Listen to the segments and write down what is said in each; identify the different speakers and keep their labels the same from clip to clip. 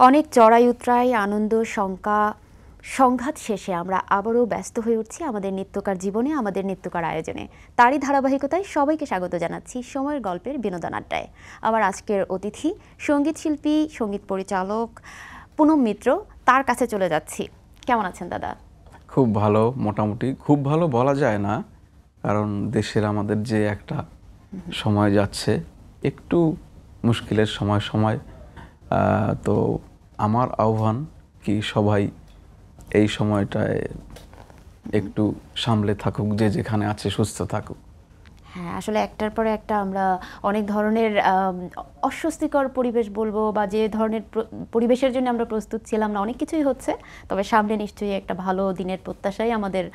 Speaker 1: অনেক চড়াই উতরাই আনন্দ শঙ্কা সংঘাত শেষে আমরা আবারও ব্যস্ত হয়ে উঠছি আমাদের নিত্যকার জীবনে, আমাদের নিত্যকার আয়োজনে। তারই ধারাবাহিকতায় সবাইকে স্বাগত জানাচ্ছি সময়ের গল্পের বিনোদন আড্ডায়। আমার আজকের অতিথি সঙ্গীত শিল্পী, সঙ্গীত পরিচালক পুনম মিত্র। তার কাছে চলে যাচ্ছি। কেমন আছেন দাদা?
Speaker 2: খুব ভালো, মোটামুটি খুব ভালো বলা যায় না, কারণ দেশের আমাদের যে একটা সময় যাচ্ছে একটু মুশকিলের সময় সময়। তো আমার আহ্বান কি সবাই এই সময়টায় একটু সামলে থাকুক, যে যেখানে আছে সুস্থ থাকুক।
Speaker 1: হ্যাঁ, আসলে একটার পরে একটা আমরা অনেক ধরনের অস্বস্তিকর পরিবেশ বলবো, বা যে ধরনের পরিবেশের জন্য আমরা প্রস্তুত ছিলাম না, অনেক কিছুই হচ্ছে। তবে সামনে নিশ্চয়ই একটা ভালো দিনের প্রত্যাশাই আমাদের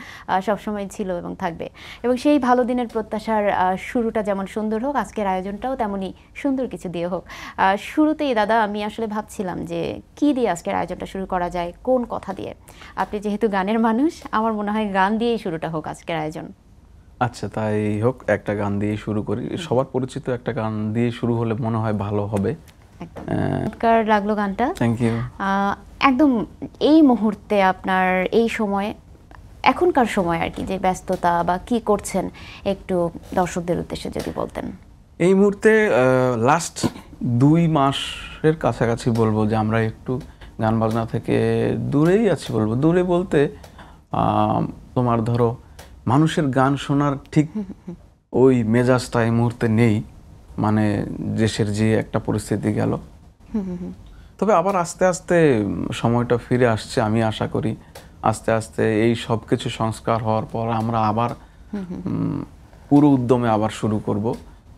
Speaker 1: সবসময় ছিল এবং থাকবে। এবং সেই ভালো দিনের প্রত্যাশার শুরুটা যেমন সুন্দর হোক, আজকের আয়োজনটাও তেমনই সুন্দর কিছু দিয়ে হোক। শুরুতেই দাদা, আমি আসলে ভাবছিলাম যে কি দিয়ে আজকের আয়োজনটা শুরু করা যায়, কোন কথা দিয়ে। আপনি যেহেতু গানের মানুষ, আমার মনে হয় গান দিয়েই শুরুটা হোক আজকের আয়োজন।
Speaker 2: আচ্ছা, তাই হোক, একটা গান দিয়ে শুরু করি। সবার পরিচিত একটা গান দিয়ে শুরু হলে মনে হয় ভালো হবে।
Speaker 1: চমৎকার লাগলো গানটা।
Speaker 2: Thank you.
Speaker 1: একদম এই মুহূর্তে আপনার এই সময়ে, এখনকার সময় আর কি, যে ব্যস্ততা বা কি করছেন, একটু দর্শকদের উদ্দেশ্যে যদি বলতেন।
Speaker 2: এই মুহূর্তে লাস্ট 2 মাসের কাছাকাছি বলবো যে আমরা একটু গান বাজনা থেকে দূরেই আছি। বলবো দূরে বলতে তোমার ধরো মানুষের গান শোনার ঠিক ওই মেজাজটা এই মুহূর্তে নেই, মানে দেশের যে একটা পরিস্থিতি গেল। তবে আবার আস্তে আস্তে সময়টা ফিরে আসছে, আমি আশা করি আস্তে আস্তে এই সব কিছু সংস্কার হওয়ার পর আমরা আবার পুরো উদ্যমে আবার শুরু করব।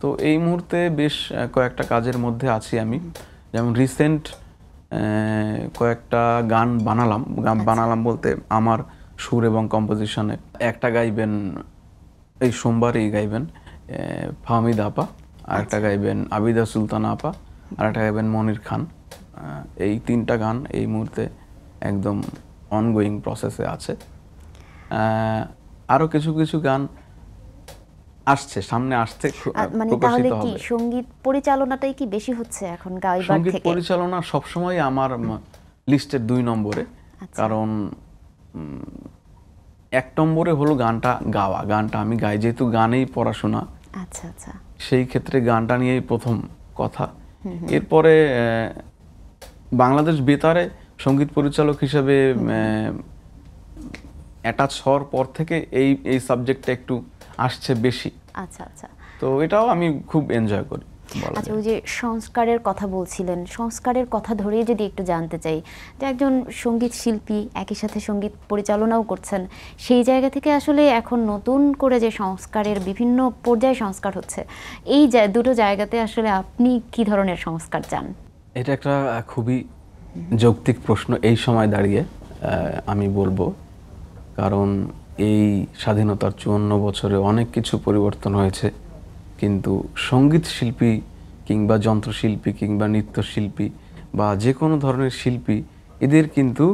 Speaker 2: তো এই মুহূর্তে বেশ কয়েকটা কাজের মধ্যে আছি আমি। যেমন রিসেন্ট কয়েকটা গান বানালাম বলতে আমার সুর এবং কম্পোজিশনে। একটা গাইবেন এই সোমবারই গাইবেন ফাহমিদ আপা, আর একটা গাইবেন আবিদা সুলতানা আপা, আর একটা গাইবেন মনির খান। এই 3টা গান এই মুহূর্তে একদম অনগোয়িং প্রসেসে আছে। আরো কিছু কিছু গান আসছে, সামনে আসছে,
Speaker 1: মানে তাহলে কি সঙ্গীত পরিচালনাটাই কি বেশি হচ্ছে এখন গাইবার থেকে?
Speaker 2: সঙ্গীত পরিচালনা সবসময় আমার লিস্টের 2 নম্বরে। কারণ 1 নম্বরে হলো গানটা গাওয়া। গানটা আমি গাই, যেহেতু গানেই পড়াশোনা।
Speaker 1: আচ্ছা আচ্ছা।
Speaker 2: সেই ক্ষেত্রে গানটা নিয়েই প্রথম কথা। এরপরে বাংলাদেশ বেতারে সঙ্গীত পরিচালক হিসেবে অ্যাটাচ হওয়ার পর থেকে এই সাবজেক্টটা একটু আসছে বেশি।
Speaker 1: আচ্ছা আচ্ছা।
Speaker 2: তো এটাও আমি খুব এনজয় করি।
Speaker 1: আচ্ছা, ওই যে সংস্কারের কথা বলছিলেন, সংস্কারের কথা ধরেই যদি একটু জানতে চাই, যে একজন সঙ্গীত শিল্পী একই সাথে সঙ্গীত পরিচালনাও করছেন, সেই জায়গা থেকে আসলে এখন নতুন করে যে সংস্কারের বিভিন্ন পর্যায়ে সংস্কার হচ্ছে, এই দুটো জায়গাতে আসলে আপনি কি ধরনের সংস্কার চান?
Speaker 2: এটা একটা খুবই যৌক্তিক প্রশ্ন এই সময় দাঁড়িয়ে আমি বলবো। কারণ এই স্বাধীনতার 54 বছরে অনেক কিছু পরিবর্তন হয়েছে, কিন্তু সঙ্গীত শিল্পী কিংবা যন্ত্রশিল্পী কিংবা নৃত্যশিল্পী বা যে কোনো ধরনের শিল্পী, এদের কিন্তু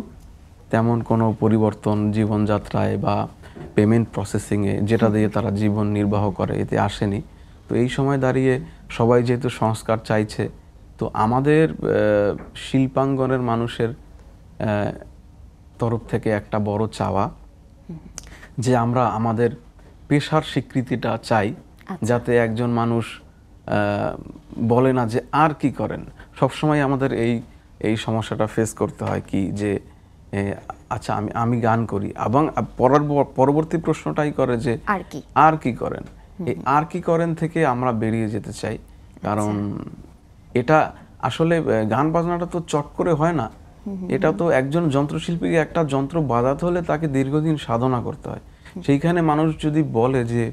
Speaker 2: তেমন কোনো পরিবর্তন জীবনযাত্রায় বা পেমেন্ট প্রসেসিংয়ে, যেটা দিয়ে তারা জীবন নির্বাহ করে, এতে আসেনি। তো এই সময় দাঁড়িয়ে সবাই যেহেতু সংস্কার চাইছে, তো আমাদের শিল্পাঙ্গনের মানুষের তরফ থেকে একটা বড় চাওয়া যে আমরা আমাদের পেশার স্বীকৃতিটা চাই, যাতে একজন মানুষ বলে না যে আর কি করেন। সবসময় আমাদের এই সমস্যাটা ফেস করতে হয় কি যে আচ্ছা আমি গান করি, এবং পরবর্তী প্রশ্নটাই করে যে আর কি করেন। এই আর কি করেন থেকে আমরা বেরিয়ে যেতে চাই। কারণ এটা আসলে গান বাজনাটা তো চট করে হয় না। এটা তো একজন যন্ত্রশিল্পীকে একটা যন্ত্র বাজাতে হলে তাকে দীর্ঘদিন সাধনা করতে হয়। সেইখানে মানুষ যদি বলে যে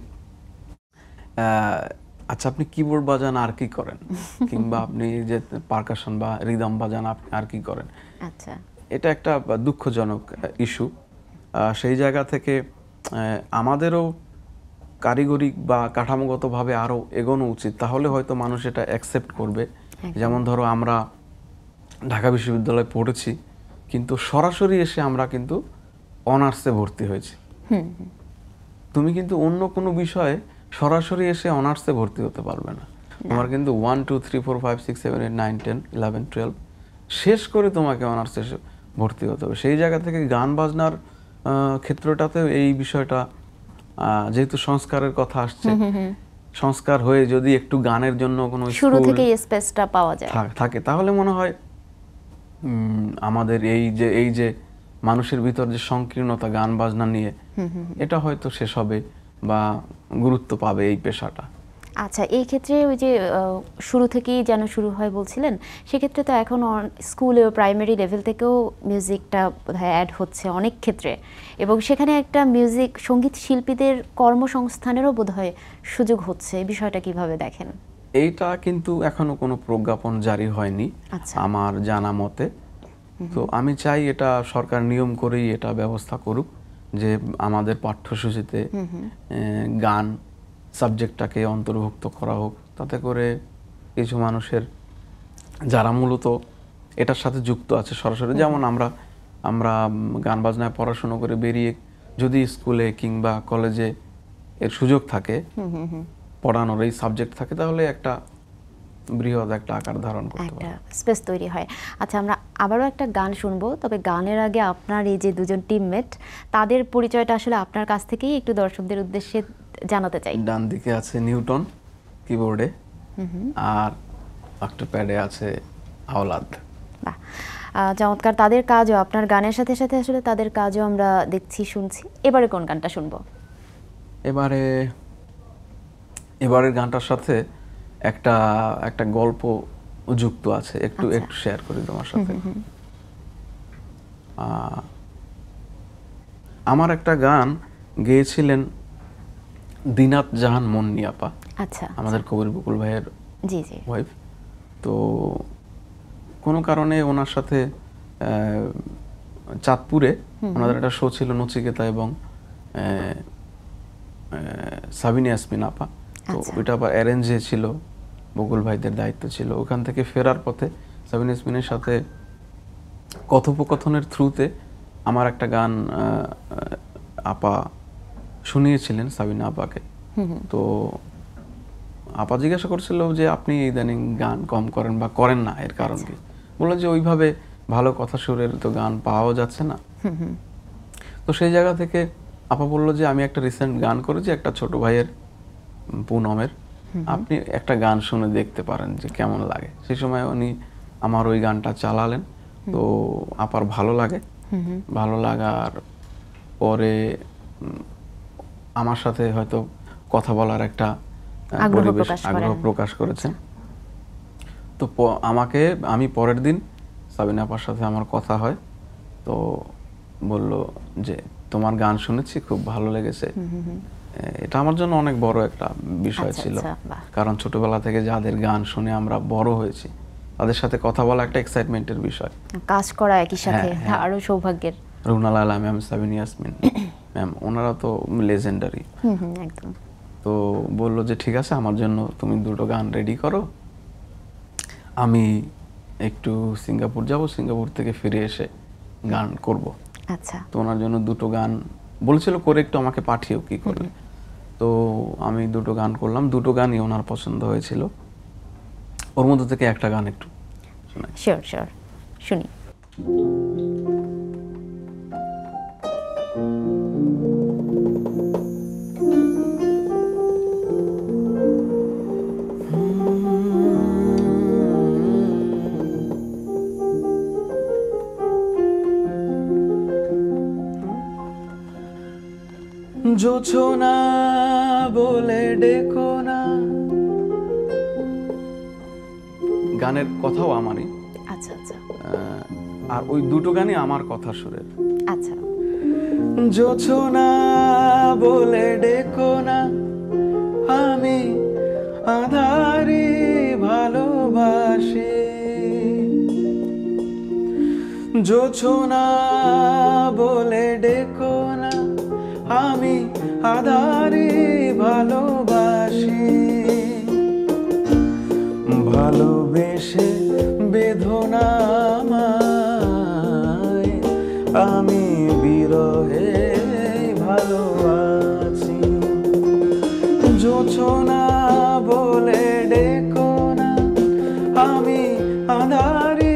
Speaker 2: আচ্ছা আপনি কিবোর্ড বাজান আর কি করেন, কিংবা আপনি যে পারকাশন বা রিদম বাজান আর কি করেন,
Speaker 1: আচ্ছা,
Speaker 2: এটা একটা দুঃখজনক ইস্যু। সেই জায়গা থেকে আমাদেরও কারিগরি বা কাঠামোগতভাবে আরও এগোনো উচিত, তাহলে হয়তো মানুষ এটা অ্যাকসেপ্ট করবে। যেমন ধরো আমরা ঢাকা বিশ্ববিদ্যালয়ে পড়েছি, কিন্তু সরাসরি এসে আমরা কিন্তু অনার্সে ভর্তি হয়েছি। তুমি কিন্তু অন্য কোনো বিষয়ে সরাসরি এসে অনার্সে ভর্তি হতে পারবে না। তোমার কিন্তু 1 2 3 4 5 6 7 8 9 10 11 12 শেষ করে তোমাকে অনার্সে ভর্তি হতে হবে। সেই জায়গা থেকে গান বাজনার ক্ষেত্রটাতেও এই বিষয়টা, যেহেতু সংস্কারের কথা আসছে, সংস্কার হয়ে যদি একটু গানের জন্য কোনো
Speaker 1: শুরু
Speaker 2: স্কুল
Speaker 1: থেকে স্পেসটা পাওয়া যায়।
Speaker 2: থাকে তাহলে মনে হয় আমাদের এই যে মানুষের ভিতর যে সংকীর্ণতা গান বাজনা নিয়ে, এটা হয়তো শেষ হবে বা গুরুত্ব পাবে এই পেশাটা।
Speaker 1: আচ্ছা, এই ক্ষেত্রে ওই যে শুরু থেকেই যেন শুরু হয় বলছিলেন, সেক্ষেত্রে তো এখন স্কুলে ও প্রাইমারি লেভেল থেকেও মিউজিকটা বোধহয় অ্যাড হচ্ছে অনেক ক্ষেত্রে, এবং সেখানে একটা সঙ্গীত শিল্পীদের কর্মসংস্থানেরও বোধহয় সুযোগ হচ্ছে। এই বিষয়টা কিভাবে দেখেন?
Speaker 2: এইটা কিন্তু এখনো কোনো প্রজ্ঞাপন জারি হয়নি
Speaker 1: আচ্ছা।
Speaker 2: আমার জানা মতে। তো আমি চাই এটা সরকার নিয়ম করেই এটা ব্যবস্থা করুক, যে আমাদের পাঠ্যসূচিতে গান সাবজেক্টটাকে অন্তর্ভুক্ত করা হোক, তাতে করে কিছু মানুষের যারা মূলত এটার সাথে যুক্ত আছে সরাসরি, যেমন আমরা গান বাজনায় পড়াশুনো করে বেরিয়ে যদি স্কুলে কিংবা কলেজে এর সুযোগ থাকে, পড়ানোর এই সাবজেক্ট থাকে, তাহলে একটা বৃহৎ একটা আকার ধারণ করতে পারে,
Speaker 1: একটা স্পেস তৈরি হয়। আচ্ছা, আমরা আবারও একটা গান শুনবো, তবে গানের আগে আপনার এই যে দুজন টিমমেট, তাদের পরিচয়টা আসলে আপনার কাছ থেকেই একটু দর্শকদের উদ্দেশ্যে জানাতে চাই।
Speaker 2: ডান দিকে আছে নিউটন কিবোর্ডে, আর অক্টোপ্যাডে আছে আওলাদ।
Speaker 1: বাহ, চমৎকার। তাদের কাজও আপনার গানের সাথে সাথে আসলে তাদের কাজও আমরা দেখছি, শুনছি। এবারে কোন গানটা শুনবো?
Speaker 2: এবারের গানটার সাথে একটা গল্প যুক্ত আছে, একটু শেয়ার করি তোমার সাথে। আমার একটা গান গেয়েছিলেন দিনাত জাহান মুন্নি আপা,
Speaker 1: আচ্ছা,
Speaker 2: আমাদের কবির বকুল ভাইয়ের
Speaker 1: জি জি
Speaker 2: ওয়াইফ। তো কোনো কারণে ওনার সাথে চাঁদপুরে ওনাদের একটা শো ছিল, নচিকেতা এবং সাবিনা ইয়াসমিন আপা। তো ওইটা আবার অ্যারেঞ্জে ছিল, বকুল ভাইদের দায়িত্ব ছিল। ওখান থেকে ফেরার পথে সাবিনা ইয়াসমিনের সাথে কথোপকথনের থ্রুতে আমার একটা গান আপা শুনিয়েছিলেন সাবিনা আপাকে। তো আপা জিজ্ঞাসা করছিল যে আপনি ইদানিং গান কম করেন বা করেন না, এর কারণ কি? বললো যে ওইভাবে ভালো কথা সুরের তো গান পাওয়া যাচ্ছে না। তো সেই জায়গা থেকে আপা বললো যে আমি একটা রিসেন্ট গান করেছি একটা ছোট ভাইয়ের, পুনমের, আপনি একটা গান শুনে দেখতে পারেন যে কেমন লাগে। সেই সময় উনি আমার ওই গানটা চালালেন, তো আপার ভালো লাগে। ভালো লাগার পরে আমার সাথে হয়তো কথা বলার একটা আগ্রহ প্রকাশ করেছেন। তো আমি পরের দিন সাবিনা আপার সাথে আমার কথা হয়, তো বলল যে তোমার গান শুনেছি, খুব ভালো লেগেছে। এটা আমার জন্য অনেক বড় একটা বিষয় ছিল, কারণ ছোটবেলা থেকে যাদের গান শুনে আমরা বড় হয়েছি, তাদের সাথে কথা বলা একটা এক্সাইটমেন্টের বিষয়,
Speaker 1: কাজ করা একই সাথে আরো সৌভাগ্যের।
Speaker 2: রুনা লালা ম্যাম, সাবিনা ইয়াসমিন ম্যাম, ওনারা তো লেজেন্ডারি।
Speaker 1: একদম।
Speaker 2: তো বললো যে ঠিক আছে, আমার জন্য তুমি দুটো গান রেডি করো, আমি একটু সিঙ্গাপুর যাব, সিঙ্গাপুর থেকে ফিরে এসে গান করব।
Speaker 1: আচ্ছা।
Speaker 2: তো ওনার জন্য দুটো গান বলেছিল করে একটু আমাকে পাঠিও কি করলে। তো আমি দুটো গান করলাম, দুটো গানই ওনার পছন্দ হয়েছিল। ওর মধ্যে থেকে একটা গান একটু শোনাই।
Speaker 1: শিওর শিওর, শুনি।
Speaker 2: জোছনা বলে ডেকো না, গানের কথাও আমারই।
Speaker 1: আচ্ছা আচ্ছা।
Speaker 2: আর ওই দুটো গানই আমার কথা সুরের।
Speaker 1: আচ্ছা।
Speaker 2: জোছনা বলে ডেকো না, আমি আধারে ভালোবাসি। জোছনা বলে ডেকো না, আমি আধারে ভালোবাসি। ভালোবেসে বেদনা আমায়, আমি বিরহে ভালো আছি। জোছনা বলে ডেকো না, আমি আধারে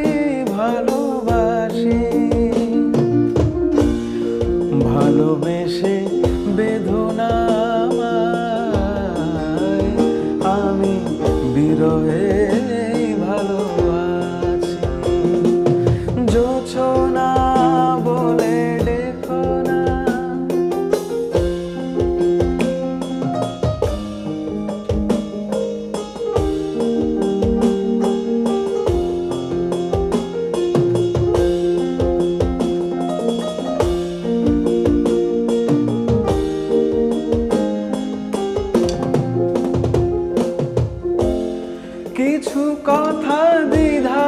Speaker 2: ভালোবেসে বেদনা আমায়, আমি বিরহে ভালো আছি। জোছনা বলে ডেকো না, কিছু কথা দ্বিধা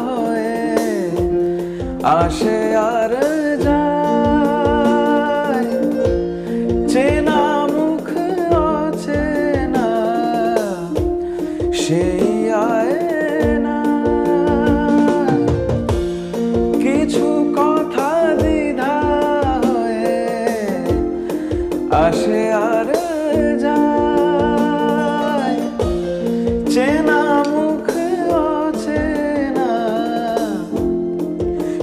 Speaker 2: হয়ে আসে আর যায়, চেনা মুখ অচেনা সেই আয়না। কিছু কথা দ্বিধা হয়ে আসে আর যায়, চেনা মুখ অচেনা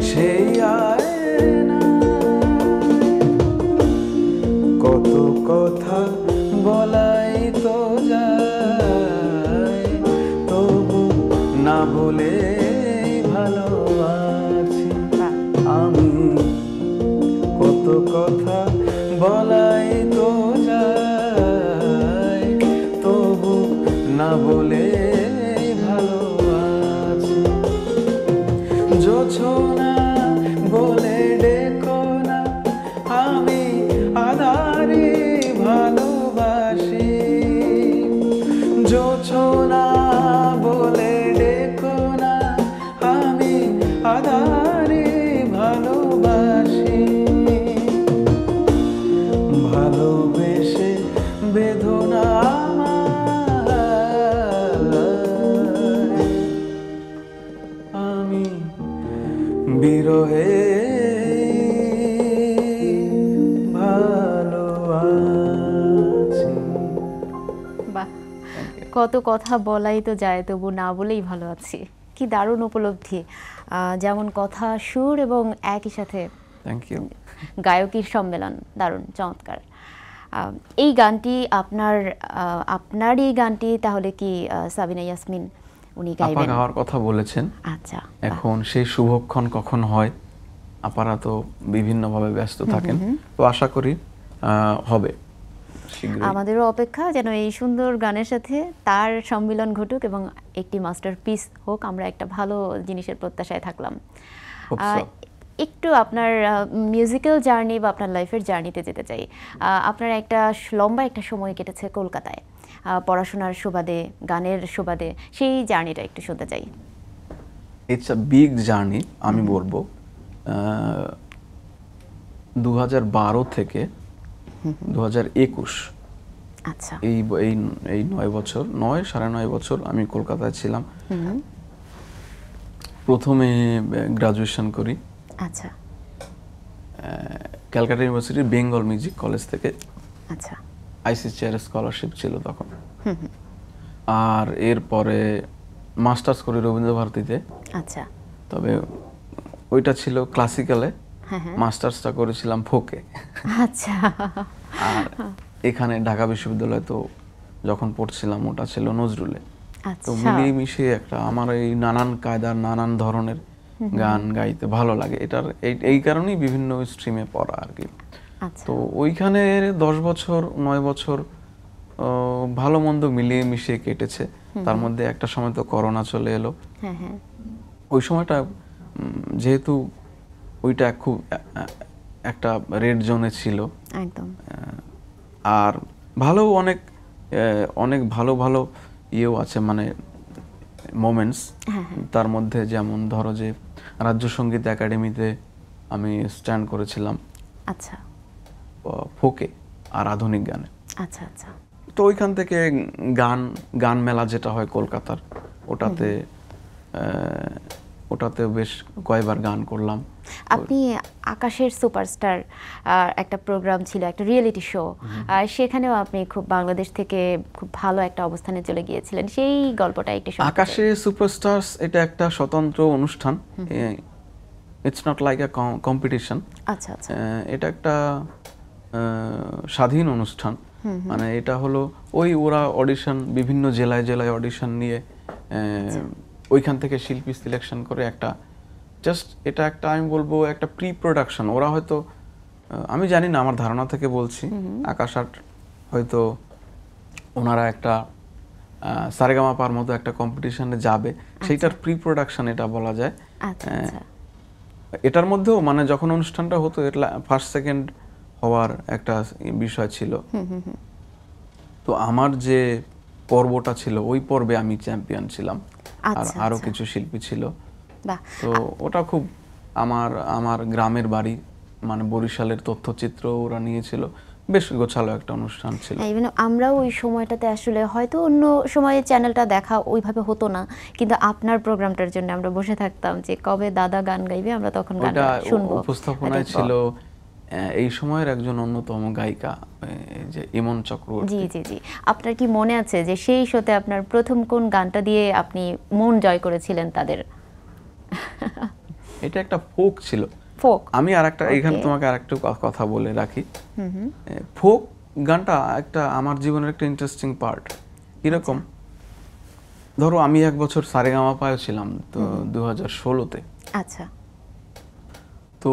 Speaker 2: সেই আয়না। কত কথা বলাই তো যায়, তবু না বলে ভালো আছি আমি। কত কথা বলাই তো যায়, তবু না বলে ভালো আছি। জোছনা বলে ডেকো না, আমি আধারে ভালোবাসি। জোছনা বলে ডেকো না, আমি আধারে ভালোবাসি। ভালোবেসে বেদনা আমায়, আমি বিরহে ভালো আছি।
Speaker 1: বাহ, কত কথা বলাই তো যায়, তবু না বলেই ভালো আছি। কি দারুণ উপলব্ধি! যেমন কথা, সুর এবং একই সাথে
Speaker 2: থ্যাংক ইউ।
Speaker 1: গায়কীর সম্মেলন, দারুণ, চমৎকার। এই গানটি আপনার এই গানটি তাহলে কি সাবিনা ইয়াসমিন উনি
Speaker 2: আপা
Speaker 1: গাইবেন?
Speaker 2: গাওয়ার কথা বলেছেন।
Speaker 1: আচ্ছা,
Speaker 2: এখন সেই শুভক্ষণ কখন হয়, আপারা তো বিভিন্নভাবে ব্যস্ত থাকেন, তো আশা করি হবে শীঘ্রই।
Speaker 1: আমাদেরও অপেক্ষা যেন এই সুন্দর গানের সাথে তার সম্মিলন ঘটুক এবং একটি মাস্টারপিস হোক। আমরা একটা ভালো জিনিসের প্রত্যাশায় থাকলাম।
Speaker 2: Hope so.
Speaker 1: একটু আপনার মিউজিক্যাল জার্নি বা আপনার লাইফের জার্নিতে যেতে চাই। আপনার একটা লম্বা একটা সময় কেটেছে কলকাতায় পড়াশোনার সুবাদে, গানের সুবাদে, সেই জার্নিটা একটু শুনতে চাই।
Speaker 2: ইটস আ বিগ জার্নি আমি বলবো। 2012 থেকে 2021
Speaker 1: আচ্ছা,
Speaker 2: এই 9 বছর, 9.5 বছর আমি কলকাতায় ছিলাম। প্রথমে গ্রাজুয়েশন করি
Speaker 1: আচ্ছা,
Speaker 2: ক্যালকাটা ইউনিভার্সিটির বেঙ্গল মিউজিক কলেজ থেকে।
Speaker 1: আচ্ছা,
Speaker 2: আইসিসিআর স্কলারশিপ ছিল তখন। আর এরপরে মাস্টার্স করি রবীন্দ্রভারতীতে।
Speaker 1: আচ্ছা,
Speaker 2: তবে ওইটা ছিল ক্লাসিক্যালে,
Speaker 1: হ্যাঁ হ্যাঁ,
Speaker 2: মাস্টার্সটা করেছিলাম ফোকে।
Speaker 1: আচ্ছা,
Speaker 2: আর এখানে ঢাকা বিশ্ববিদ্যালয়ে তো যখন পড়ছিলাম ওটা ছিল নজরুলে। তো
Speaker 1: আচ্ছা,
Speaker 2: মিলিয়ে মিশিয়ে একটা আমার এই নানান কায়দার নানান ধরনের গান গাইতে ভালো লাগে। এই কারণেই বিভিন্ন স্ট্রিমে পড়া আর কি।
Speaker 1: আচ্ছা,
Speaker 2: তো ওইখানে 10 বছর 9 বছর ভালো মন্দ মিলিয়ে মিশিয়ে কেটেছে। তার মধ্যে একটা সময় তো করোনা চলে এলো।
Speaker 1: হ্যাঁ হ্যাঁ,
Speaker 2: ওই সময়টা যেহেতু ওইটা খুব একটা রেড জোনে ছিল,
Speaker 1: একদম,
Speaker 2: আর ভালো অনেক ভালো ভালো ইয়েও আছে, মানে মোমেন্টস। তার মধ্যে যেমন ধরো যে রাজ্য সঙ্গীত একাডেমিতে আমি স্ট্যান্ড করেছিলাম
Speaker 1: আচ্ছা,
Speaker 2: ফোকে আর আধুনিক গানে।
Speaker 1: আচ্ছা, আচ্ছা,
Speaker 2: তো ওইখান থেকে গান মেলা যেটা হয় কলকাতার, ওটাতে বেশ কয়েকবার গান করলাম।
Speaker 1: আপনি আকাশের সুপারস্টার একটা প্রোগ্রাম ছিল, একটা রিয়েলিটি শো, সেখানেও আপনি খুব বাংলাদেশ থেকে খুব ভালো একটা অবস্থানে চলে গিয়েছিলেন, সেই গল্পটা একটু শুনতে চাই।
Speaker 2: আকাশে সুপারস্টারস এটা একটা স্বতন্ত্র অনুষ্ঠান। It's not like a competition.
Speaker 1: আচ্ছা আচ্ছা।
Speaker 2: এটা একটা স্বাধীন অনুষ্ঠান। মানে এটা হলো ওরা অডিশন, বিভিন্ন জেলায় জেলায় অডিশন নিয়ে ওইখান থেকে শিল্পী সিলেকশন করে একটা জাস্ট, এটা একটা আমি বলবো একটা প্রি প্রোডাকশন। ওরা হয়তো, আমি জানি না, আমার ধারণা থেকে বলছি, আকাশ আর্ট হয়তো ওনারা একটা সারেগামাপার মতো একটা কম্পিটিশনে যাবে, সেইটার প্রি প্রোডাকশন এটা বলা যায়।
Speaker 1: আচ্ছা আচ্ছা।
Speaker 2: এটার মধ্যেও মানে যখন অনুষ্ঠানটা হতো, এটা ফার্স্ট সেকেন্ড হওয়ার একটা বিষয় ছিল। তো আমার যে পর্বটা ছিল, ওই পর্বে আমি চ্যাম্পিয়ন ছিলাম, আর
Speaker 1: আচ্ছা
Speaker 2: আরো
Speaker 1: আচ্ছা।
Speaker 2: কিছু শিল্পী ছিল।
Speaker 1: বাহ।
Speaker 2: তো ওটা খুব আমার গ্রামের বাড়ি, মানে বরিশালের তথ্যচিত্র ওরা নিয়েছিল, বেশ গোছালো একটা অনুষ্ঠান ছিল।
Speaker 1: ইভেন আমরাও ওই সময়টাতে আসলে হয়তো অন্য সময়ে চ্যানেলটা দেখা ওইভাবে হতো না, কিন্তু আপনার প্রোগ্রামটার জন্য আমরা বসে থাকতাম যে কবে দাদা গান গাইবে, আমরা তখন গানটা
Speaker 2: ওটা
Speaker 1: শুনবো।
Speaker 2: উপস্থাপনায়
Speaker 1: দেখবো।
Speaker 2: ছিল এই সময়ের একজন অন্যতম গায়িকা, যে ইমন চক্রবর্তী।
Speaker 1: জি জি জি। আপনার কি মনে আছে যে সেই শোতে আপনার প্রথম কোন গানটা দিয়ে আপনি মন জয় করেছিলেন তাদের?
Speaker 2: এটা একটা ফোক ছিল।
Speaker 1: ফোক।
Speaker 2: আমি আরেকটা এখানে তোমাকে আরেকটু কথা বলে রাখি। ফোক গানটা একটা আমার জীবনের একটা ইন্টারেস্টিং পার্ট। কিরকম, ধরো আমি এক বছর সারেগামাপায় ছিলাম, তো 2016-তে।
Speaker 1: আচ্ছা
Speaker 2: তো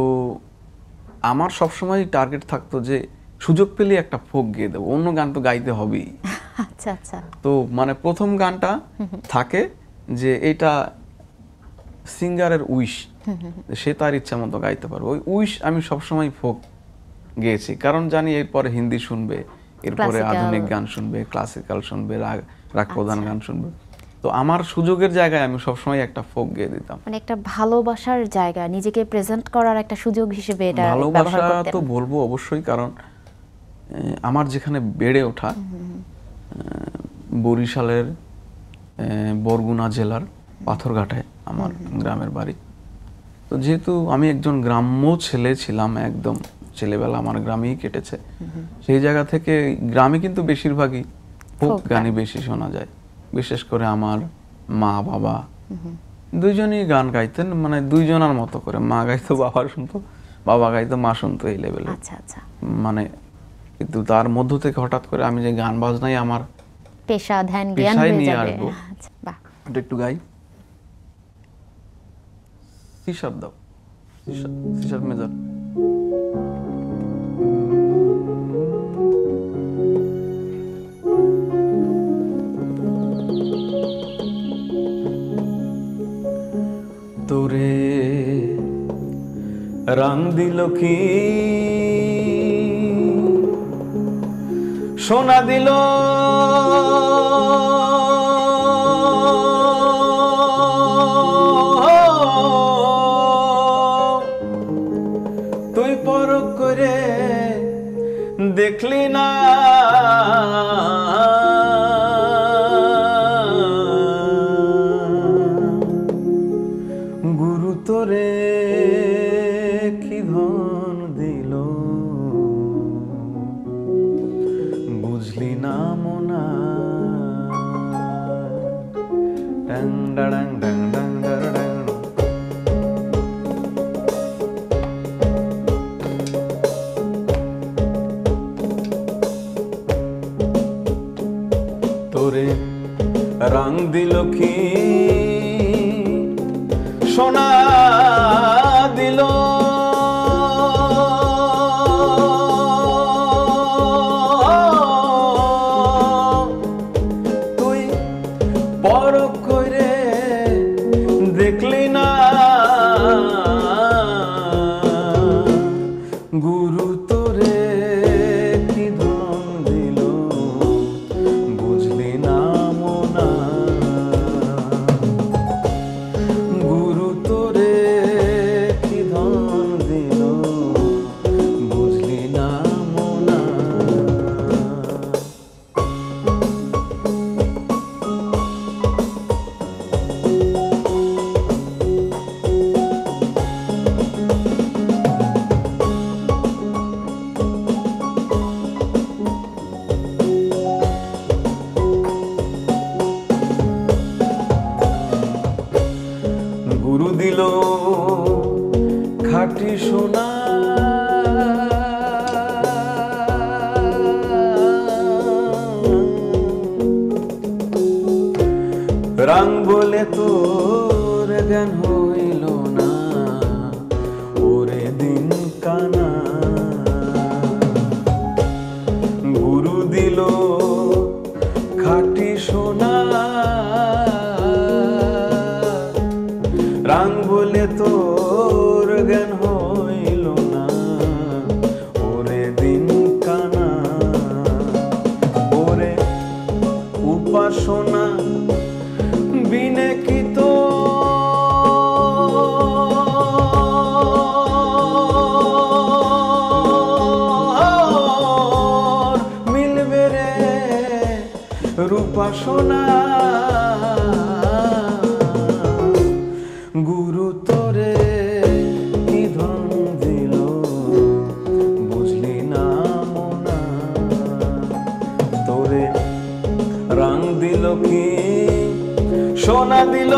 Speaker 2: আমার সবসময় টার্গেট থাকতো যে সুযোগ পেলে একটা ফোক গেয়ে দেবো, অন্য গান তো গাইতে হবেই।
Speaker 1: আচ্ছা আচ্ছা।
Speaker 2: তো মানে প্রথম গানটা থাকে যে এটা সিঙ্গারের উইশ, সে তার ইচ্ছা মতো গাইতে পারবে, ওই উইশ আমি সবসময় ফোক গেয়েছি, কারণ জানি এরপরে হিন্দি শুনবে, এরপরে
Speaker 1: Classical।
Speaker 2: আধুনিক গান শুনবে, ক্লাসিক্যাল শুনবে, রাগ প্রধান গান শুনবে। তো আমার সুযোগের জায়গায় আমি সবসময় একটা ফোক গেয়ে দিতাম।
Speaker 1: মানে একটা ভালোবাসার জায়গা, নিজেকে প্রেজেন্ট করার একটা সুযোগ হিসেবে এটা ব্যবহার
Speaker 2: ভালোবাসা
Speaker 1: করতেন।
Speaker 2: তো বলবো অবশ্যই, কারণ আমার যেখানে বেড়ে ওঠা, বরিশালের বরগুনা জেলার পাথরঘাটায় আমার গ্রামের বাড়ি। তো যেহেতু আমি একজন গ্রাম্য ছেলে ছিলাম, একদম ছেলেবেলা আমার গ্রামেই কেটেছে, সেই জায়গা থেকে গ্রামে কিন্তু বেশিরভাগই ফোক গানই বেশি শোনা যায়। বিশেষ করে আমার মা বাবা দুইজনই গান গাইতেন, মানে দুইজনের মতো করে, মা গাইতো বাবা শুনতো, বাবা গাইতো মা শুনতো, এই লেভেলে।
Speaker 1: আচ্ছা আচ্ছা।
Speaker 2: মানে কিন্তু তার মধ্য থেকে হঠাৎ করে আমি যে গান বাজনাই আমার
Speaker 1: পেশা, ধ্যান, জ্ঞান
Speaker 2: পেশায়
Speaker 1: হয়ে
Speaker 2: নিয়ে
Speaker 1: যাবে।
Speaker 2: আসবো,
Speaker 1: আচ্ছা, বাহ।
Speaker 2: এটা একটু গাই। সি শার্প দাও, সি শার্প মেজর। তোরে রং দিল কি সোনা দিল, তুই পরখ করে দেখলি না, গুরু তোরে কি ধন দিল, বুঝলি না মোনা। ডং ডং ডং ডং ডং। তোরে রং দিল কি সোনা দিল, তুই পরখ করে দেখলি না, গুরু তোরে কি ধন দিল, বুঝলি না মোনা। গুরু তোরে খাঁটি সোনা রং বলে তোর জ্ঞান হইল না ওরে দিন কানা গুরু দিল খাঁটি সোনা রং বলে তোর জ্ঞান হইল না ওরে দিন কানা ওরে উপাসনা বিনে কি তো মিলবে রে রূপা সোনা গুরু তোরে কি ধন দিল বুঝলি না মোনা তোরে রং দিল কি সোনা দিল